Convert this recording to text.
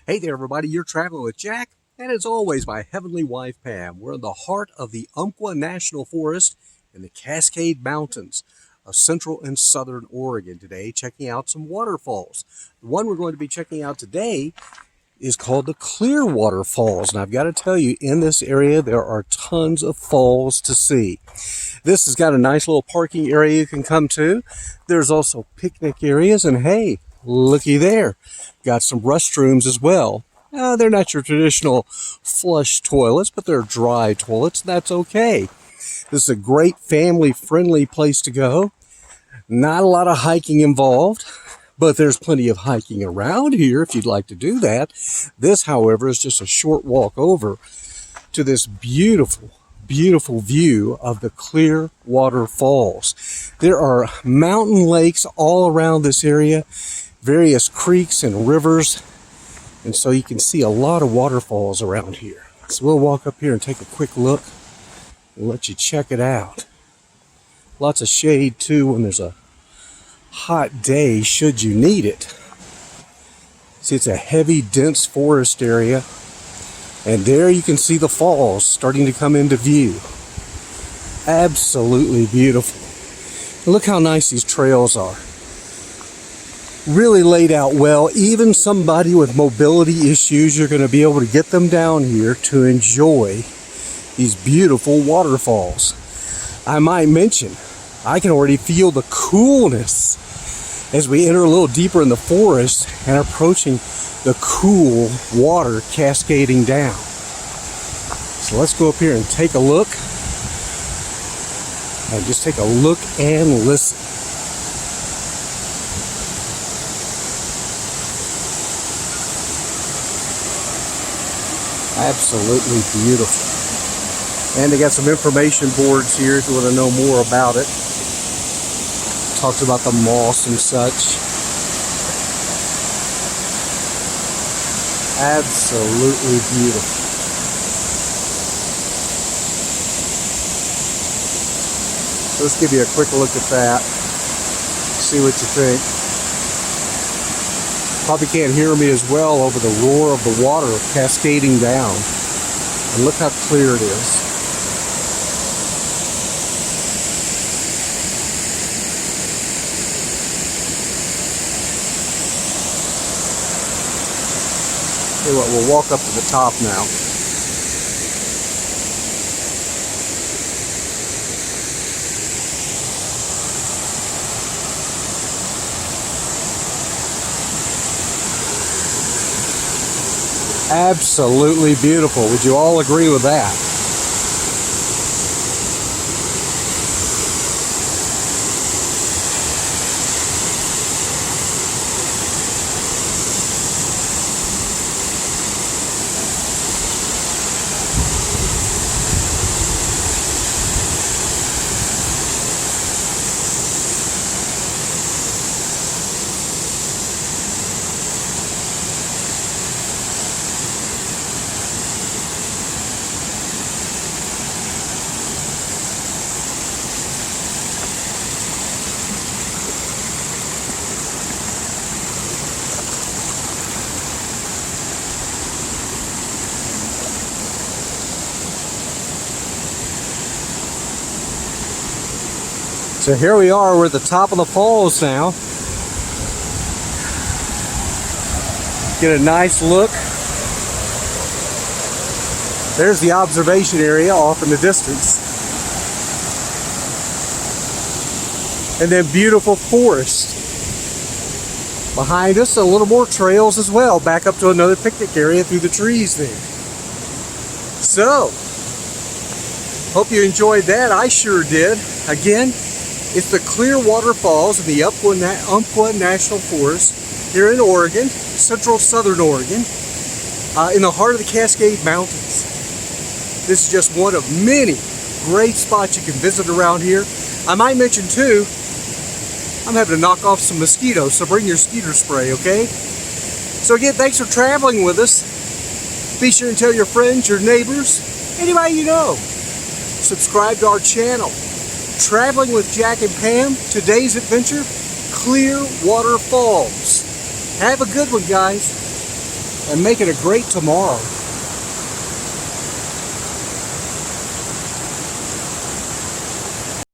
Hey there, everybody. You're traveling with Jack, and as always, my heavenly wife, Pam. We're in the heart of the Umpqua National Forest in the Cascade Mountains of central and southern Oregon today, checking out some waterfalls. The one we're going to be checking out today is called the Clearwater Falls. And I've got to tell you, in this area, there are tons of falls to see. This has got a nice little parking area you can come to. There's also picnic areas, and hey, looky there. Got some restrooms as well. They're not your traditional flush toilets, but they're dry toilets. That's okay. This is a great family-friendly place to go. Not a lot of hiking involved, but there's plenty of hiking around here if you'd like to do that. This, however, is just a short walk over to this beautiful view of the Clearwater Falls. There are mountain lakes all around this area, various creeks and rivers, and so you can see a lot of waterfalls around here. So we'll walk up here and take a quick look and let you check it out. Lots of shade too when there's a hot day should you need it. See, it's a heavy, dense forest area, and there you can see the falls starting to come into view. Absolutely beautiful. Look how nice these trails are. Really laid out well. Even somebody with mobility issues, you're going to be able to get them down here to enjoy these beautiful waterfalls. I might mention, I can already feel the coolness as we enter a little deeper in the forest and approaching the cool water cascading down. So let's go up here and take a look. And just take a look and listen. Absolutely beautiful. And they got some information boards here if you want to know more about it. Talks about the moss and such. Absolutely beautiful. So let's give you a quick look at that. See what you think. Probably can't hear me as well over the roar of the water cascading down. And look how clear it is. Tell you what, we'll walk up to the top now. Absolutely beautiful. Would you all agree with that? So here we are, we're at the top of the falls now. Get a nice look. There's the observation area off in the distance. And then beautiful forest. Behind us, a little more trails as well, back up to another picnic area through the trees there. So, hope you enjoyed that. I sure did. Again, it's the Clearwater Falls in the Umpqua National Forest here in Oregon, central southern Oregon, in the heart of the Cascade Mountains. This is just one of many great spots you can visit around here. I might mention too, I'm having to knock off some mosquitoes, so bring your mosquito spray, okay? So again, thanks for traveling with us. Be sure and tell your friends, your neighbors, anybody you know. Subscribe to our channel. Traveling with Jack and Pam, today's adventure, Clearwater Falls. Have a good one, guys. and make it a great tomorrow.